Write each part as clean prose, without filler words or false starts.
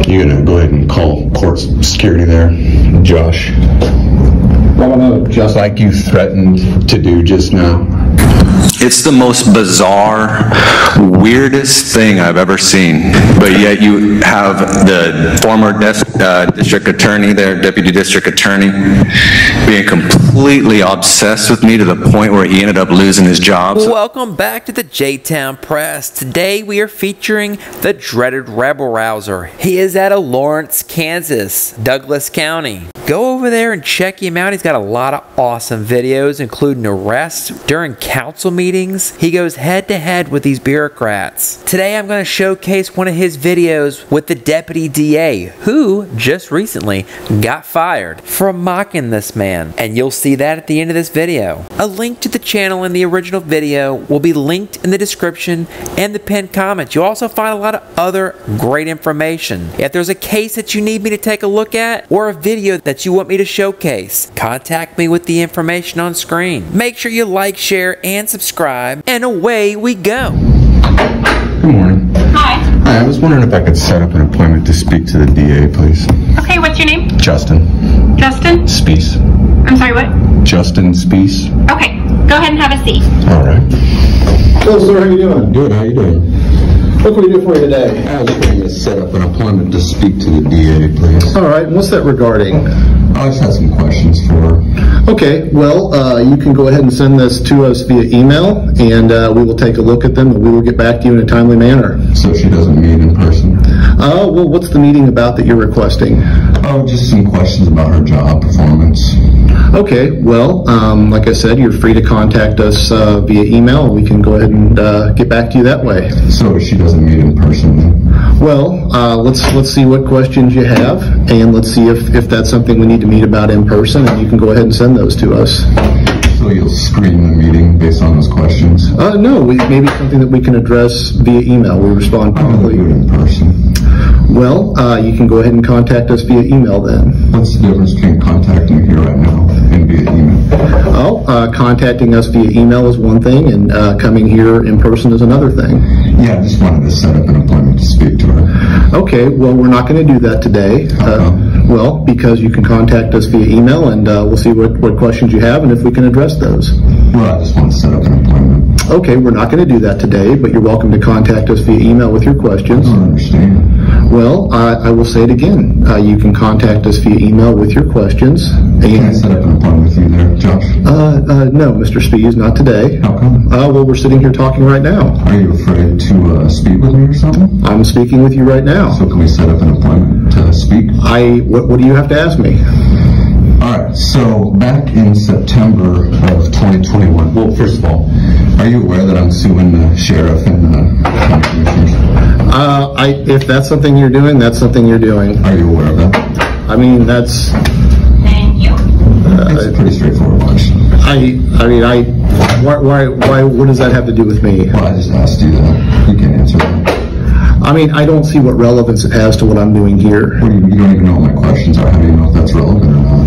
You gonna go ahead and call court security there, Josh? Just like you threatened to do just now. It's the most bizarre, weirdest thing I've ever seen. But yet you have the former district attorney there, deputy district attorney, being completely obsessed with me to the point where he ended up losing his job. Welcome back to the JTown Press. Today we are featuring the dreaded rebel rouser. He is out of Lawrence, Kansas, Douglas County. Go over there and check him out. He's got a lot of awesome videos, including arrests during council meetings. He goes head to head with these bureaucrats. Today I'm going to showcase one of his videos with the deputy DA, who just recently got fired for mocking this man. And you'll see that at the end of this video. A link to the channel in the original video will be linked in the description and the pinned comment. You'll also find a lot of other great information. If there's a case that you need me to take a look at, or a video that you want me to showcase, contact me with the information on screen. Make sure you like, share, and subscribe, and away we go. Good morning. Hi. Hi, I was wondering if I could set up an appointment to speak to the DA, please. Okay, what's your name? Justin. Justin? Spees. I'm sorry, what? Justin Spees. Okay, go ahead and have a seat. All right. Hello, sir. How you doing? Good. How you doing? What can we do for you today? I was looking to set up an appointment to speak to the DA, please. All right. What's that regarding? I just had some questions for her. Okay. Well, you can go ahead and send this to us via email, and we will take a look at them, and we will get back to you in a timely manner. So she doesn't meet in person? Well, what's the meeting about that you're requesting? Oh, just some questions about her job performance. Okay. Well, like I said, you're free to contact us via email. We can go ahead and get back to you that way. So she doesn't meet in person then? Well, let's see what questions you have, and let's see if that's something we need to meet about in person, and you can go ahead and send those to us. So you'll screen the meeting based on those questions? No, maybe something that we can address via email. We respond promptly. I'm going to do it in person. Well, you can go ahead and contact us via email then. What's the difference between contacting me here right now and via email? Oh, contacting us via email is one thing, and coming here in person is another thing. Yeah, I just wanted to set up an appointment to speak to her. Okay, well, we're not going to do that today. Well, because you can contact us via email, and we'll see what questions you have and if we can address those. Well, I just want to set up an appointment. Okay, we're not going to do that today, but you're welcome to contact us via email with your questions. I don't understand. Well, I will say it again. You can contact us via email with your questions. Can I set up an appointment with you there, Josh? No, Mr. Spees, not today. How come? Well, we're sitting here talking right now. Are you afraid to speak with me or something? I'm speaking with you right now. So can we set up an appointment to speak? What do you have to ask me? Alright, so back in September of 2021, well, first of all, are you aware that I'm suing the sheriff and the county commissioners? If that's something you're doing, that's something you're doing. Are you aware of that? I mean, that's... Thank you. It's a pretty straightforward question. Why, what does that have to do with me? Well, I just asked you that. You can answer that. I mean, I don't see what relevance it has to what I'm doing here. Well, you don't even know what my questions are. How do you know if that's relevant or not?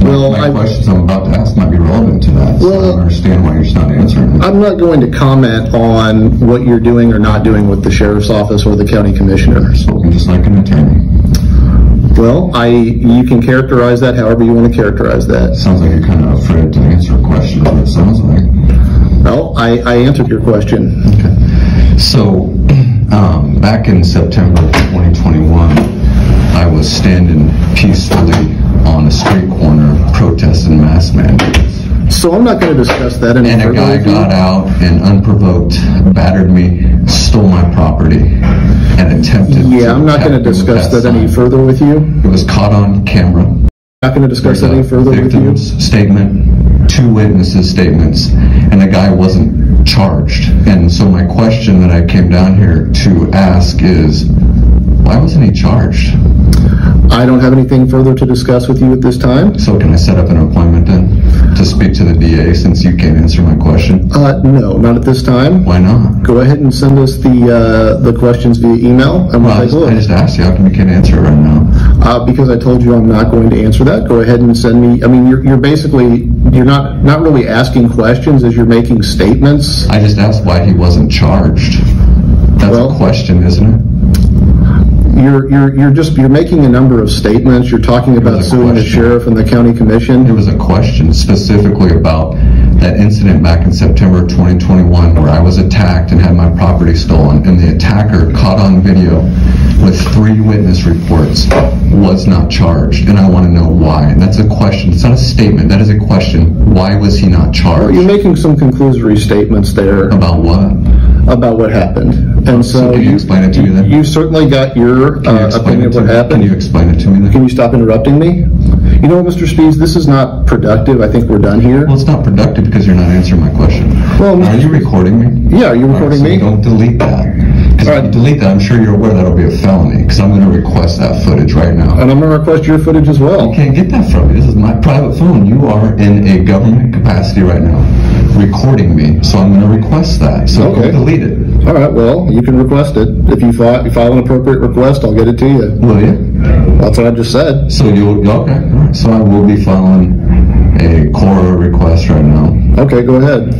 Well, my questions I'm about to ask might be relevant to that, so I don't understand why you're just not answering them. I'm not going to comment on what you're doing or not doing with the sheriff's office or the county commissioner. Spoken just like an attorney. Well, you can characterize that however you want to characterize that. Sounds like you're kind of afraid to answer a question, what it sounds like. Well, I answered your question. Okay. So, back in September of 2021, I was standing peacefully on a street corner protesting mask mandates. So I'm not going to discuss that any further. And a guy got out and unprovoked battered me, stole my property, and attempted to I'm not going to discuss that any further with you. It was caught on camera. Not going to discuss that any further with you. Statement, 2 witnesses' statements, and the guy wasn't charged. And so my question that I came down here to ask is, why wasn't he charged? I don't have anything further to discuss with you at this time. So can I set up an appointment then to speak to the DA since you can't answer my question? No, not at this time. Why not? Go ahead and send us the questions via email, and we'll take a look. I just asked you, how come you can't answer it right now? Because I told you I'm not going to answer that. Go ahead and send me. I mean, you're basically, you're not really asking questions as you're making statements. I just asked why he wasn't charged. That's a question, isn't it? You're making a number of statements. You're talking about suing the sheriff and the county commission. There was a question specifically about that incident back in September 2021 where I was attacked and had my property stolen, and the attacker, caught on video with 3 witness reports, was not charged, and I want to know why. That's a question. It's not a statement. That is a question. Why was he not charged? You're making some conclusory statements there. About what? About what happened. And so can you explain it to me then? You certainly got your opinion of what happened. Can you explain it to me then? Can you stop interrupting me? You know, Mr. Speeds, this is not productive. I think we're done here. Well, it's not productive because you're not answering my question. Well, are you recording me? Yeah, you're recording me. Don't delete that. Because if you delete that, I'm sure you're aware that'll be a felony. Because I'm going to request that footage right now. And I'm going to request your footage as well. You can't get that from me. This is my private phone. You are in a government capacity right now, recording me. So I'm going to request that. So okay. Don't delete it. All right. Well, you can request it. If you file an appropriate request, I'll get it to you. Will you? That's what I just said. So you'll okay. All right. So I will be filing a Cora request right now. Okay, go ahead.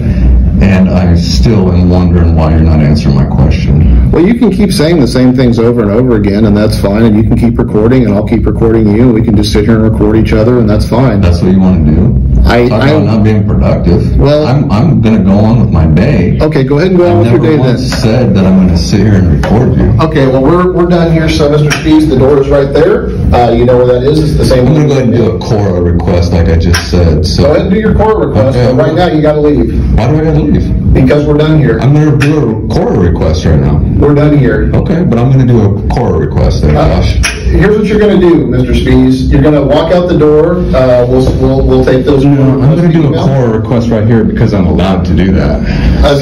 And I still am wondering why you're not answering my question. Well, you can keep saying the same things over and over again, and that's fine. And you can keep recording, and I'll keep recording you, and we can just sit here and record each other, and that's fine. That's what you want to do? Talk about not being productive. Well, I'm going to go on with my day. Okay, go ahead and go on with your day then. I never once said that I'm going to sit here and record you. Okay, well, we're done here, so Mr. Speeds, the door is right there. You know where that is. It's the same. I'm going to go ahead and do a Cora request like I just said. So go ahead and do your Cora request, okay, but right now you got to leave. Why do I got to leave? Because we're done here. I'm going to do a Cora request right now. We're done here. Okay, but I'm going to do a Cora request there, Josh. Here's what you're going to do, Mr. Speeds. You're going to walk out the door. We'll take those. No, I'm going to do a Cora request right here because I'm allowed to do that.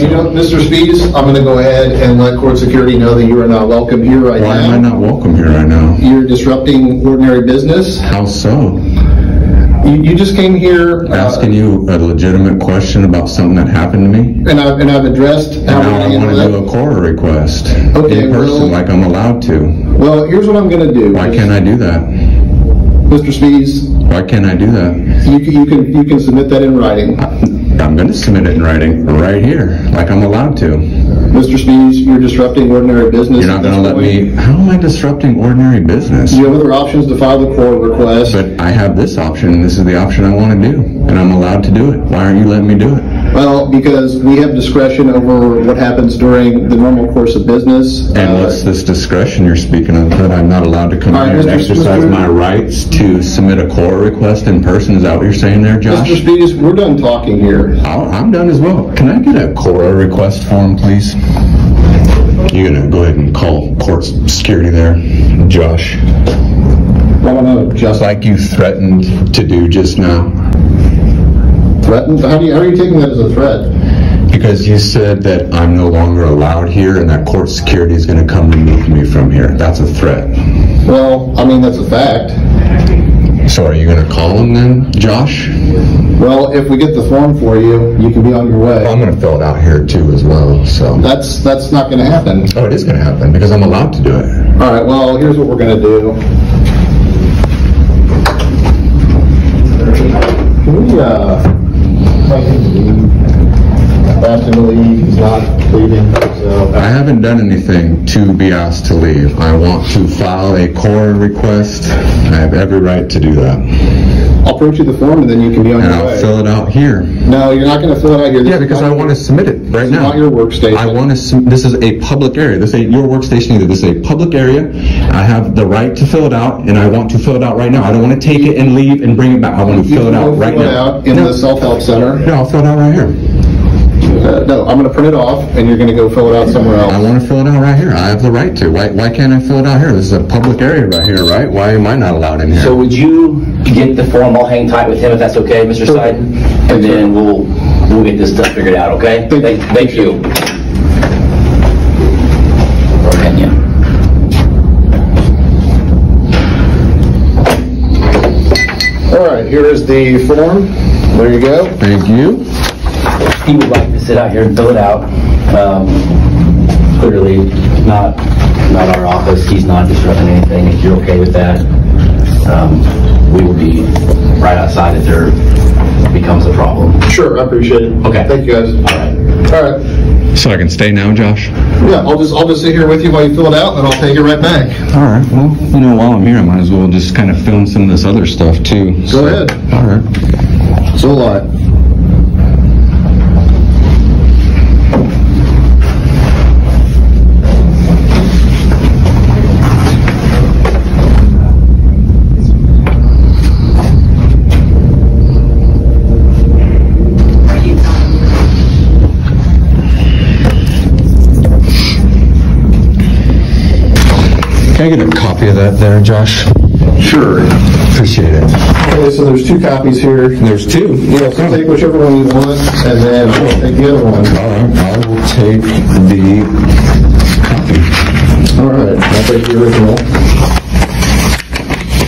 You know, Mr. Speeds, I'm going to go ahead and let court security know that you are not welcome here right now. Why am I not welcome here right now? You're disrupting ordinary business. How so? You just came here asking you a legitimate question about something that happened to me, and I've addressed. And now I want to do a Cora request in person, like I'm allowed to. Well, here's what I'm going to do. Why can't I do that, Mr. Speeds? Why can't I do that? You can submit that in writing. I'm going to submit it in writing right here, like I'm allowed to. Mr. Speeds, you're disrupting ordinary business. You're not going to let me. How am I disrupting ordinary business? You have other options to file the Cora request. But I have this option, and this is the option I want to do, and I'm allowed to do it. Why aren't you letting me do it? Well, because we have discretion over what happens during the normal course of business. And what's this discretion you're speaking of, that I'm not allowed to come here and exercise my rights to submit a Cora request in person? Is that what you're saying there, Josh? Mr. Speeds, we're done talking here. I'm done as well. Can I get a Cora request form, please? You're going to go ahead and call court security there, Josh. Just like you threatened to do just now. Threatened? How are you taking that as a threat? Because you said that I'm no longer allowed here and that court security is going to come remove me from here. That's a threat. Well, I mean, that's a fact. So are you going to call him then, Josh? Well, if we get the form for you, you can be on your way. Well, I'm going to fill it out here too as well. So that's not going to happen. Oh, it is going to happen because I'm allowed to do it. All right. Well, here's what we're going to do. Can we ask him to leave? He's not leaving. So. I haven't done anything to be asked to leave. I want to file a Cora request. I have every right to do that. I'll print you the form and then you can be on your way. And I'll fill it out here. No, you're not going to fill it out here. Yeah, because I want to submit it right now. It's not your workstation. I want to. This is a public area. This ain't your workstation either. This is a public area. I have the right to fill it out, and I want to fill it out right now. I don't want to take it and leave and bring it back. I want to fill it out right now. Fill it out in the self-help center. No, I'll fill it out right here. No, I'm going to print it off, and you're going to go fill it out somewhere else. I want to fill it out right here. I have the right to. Why can't I fill it out here? This is a public area right here, right? Why am I not allowed in here? So would you get the form? I'll hang tight with him if that's okay, Mr. Seiden, and then we'll get this stuff figured out. Okay? Thank you. All right, here is the form. There you go. Thank you. He would like to sit out here and fill it out. Clearly, not our office. He's not disrupting anything. If you're okay with that, we will be right outside if there becomes a problem. Sure, I appreciate it. Okay. Thank you, guys. All right. All right. So I can stay now, Josh? Yeah, I'll just sit here with you while you fill it out, and then I'll take it right back. All right. Well, you know, while I'm here, I might as well just kind of film some of this other stuff too. Go ahead. All right. So will I. Can I get a copy of that there, Josh? Sure. Appreciate it. Okay, so there's 2 copies here. There's 2? Yeah, so take whichever one you want, and then I'll take the other one. All right, I will take the copy. All right, I'll take the original.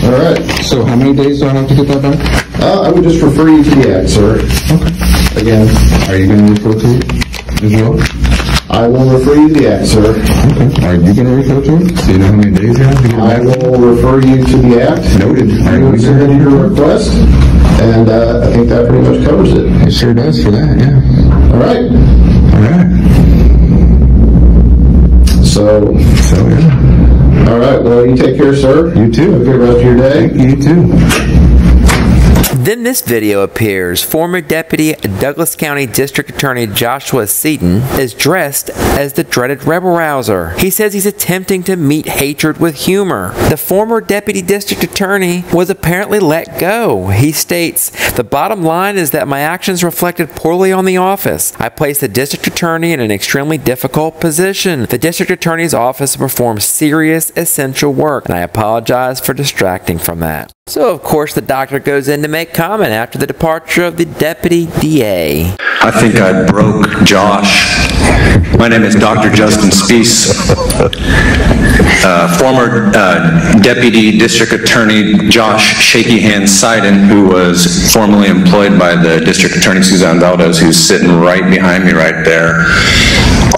All right. So how many days do I have to get that back? I would just refer you to the act, sir. Okay. Again. Are you going to refer to it as well? I will refer you to the act, sir. Okay. Are you going to refer to it? Do you know how many days you have to get I back? will refer you to the act. Noted. You submitted your request, and I think that pretty much covers it. It sure does for that, yeah. All right. All right. So yeah. All right. Well, you take care, sir. You too. Have a good rest of your day. You too. Then this video appears. Former Deputy Douglas County District Attorney Joshua Seaton is dressed as the dreaded rebel rouser. He says he's attempting to meet hatred with humor. The former Deputy District Attorney was apparently let go. He states, "The bottom line is that my actions reflected poorly on the office. I placed the District Attorney in an extremely difficult position. The District Attorney's office performs serious, essential work, and I apologize for distracting from that." So, of course, the doctor goes in to make comment after the departure of the deputy DA. I think I broke Josh. My name is Dr. Justin Speece, former Deputy District Attorney Josh Shaky Hands Seiden, who was formerly employed by the District Attorney Suzanne Valdez, who's sitting right behind me right there.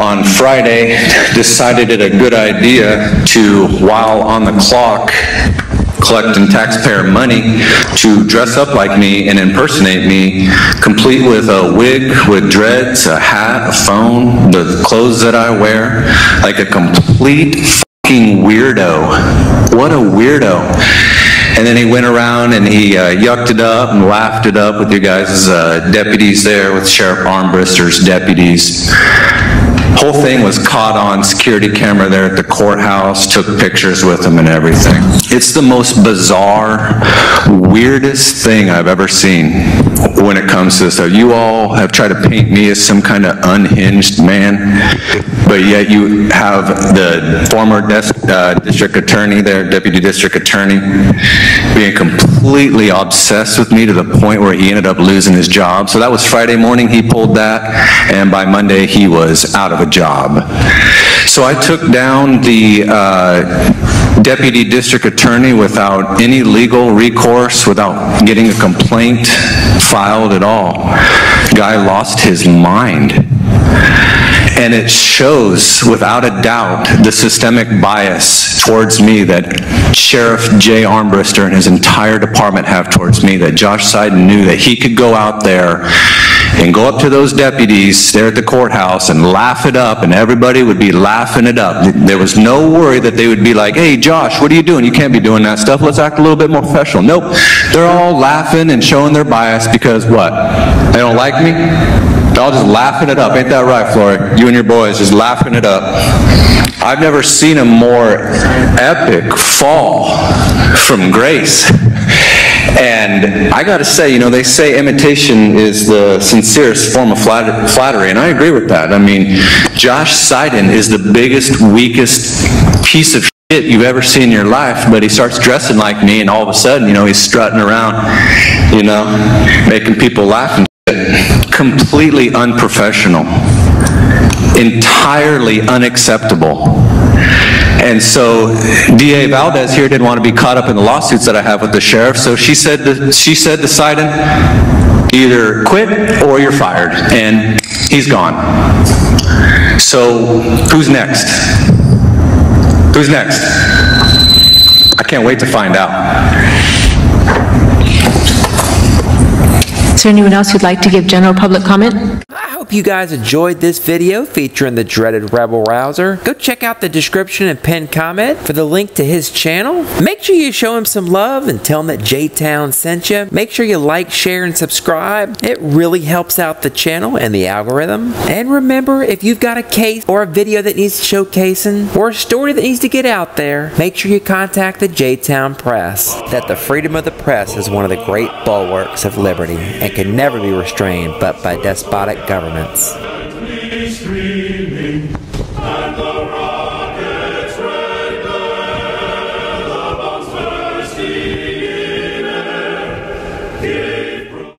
On Friday, decided it a good idea to, while on the clock, collecting taxpayer money, to dress up like me and impersonate me, complete with a wig with dreads, a hat, a phone, the clothes that I wear, like a complete fucking weirdo. What a weirdo. And then he went around and he yucked it up and laughed it up with you guys' deputies there, with Sheriff Armbruster's deputies. Whole thing was caught on security camera there at the courthouse, took pictures with him and everything. It's the most bizarre, weirdest thing I've ever seen when it comes to this stuff. You all have tried to paint me as some kind of unhinged man, but yet you have the former district attorney there, deputy district attorney, being completely obsessed with me to the point where he ended up losing his job. So that was Friday morning he pulled that, and by Monday he was out of a job. So I took down the deputy district attorney without any legal recourse, without getting a complaint filed at all. Guy lost his mind. And it shows, without a doubt, the systemic bias towards me that Sheriff Jay Armbruster and his entire department have towards me, that Josh Seiden knew that he could go out there and go up to those deputies there at the courthouse and laugh it up, and everybody would be laughing it up. There was no worry that they would be like, "Hey, Josh, what are you doing? You can't be doing that stuff. Let's act a little bit more professional." Nope. They're all laughing and showing their bias because what? They don't like me? They're all just laughing it up. Ain't that right, Flory? You and your boys just laughing it up. I've never seen a more epic fall from grace. And I got to say, you know, they say imitation is the sincerest form of flattery, and I agree with that. I mean, Josh Seiden is the biggest, weakest piece of shit you've ever seen in your life, but he starts dressing like me, and all of a sudden, you know, he's strutting around, you know, making people laugh and shit. Completely unprofessional. Entirely unacceptable. And so DA Valdez here didn't want to be caught up in the lawsuits that I have with the sheriff, so she said to Seiden, either quit or you're fired, and he's gone. So who's next? Who's next? I can't wait to find out. Is there anyone else who'd like to give general public comment? I hope hope you guys enjoyed this video featuring the dreaded rebel rouser. Go check out the description and pinned comment for the link to his channel. Make sure you show him some love and tell him that JTown sent you. Make sure you like, share, and subscribe. It really helps out the channel and the algorithm. And remember, if you've got a case or a video that needs showcasing or a story that needs to get out there, make sure you contact the JTown Press. That the freedom of the press is one of the great bulwarks of liberty and can never be restrained but by despotic governments.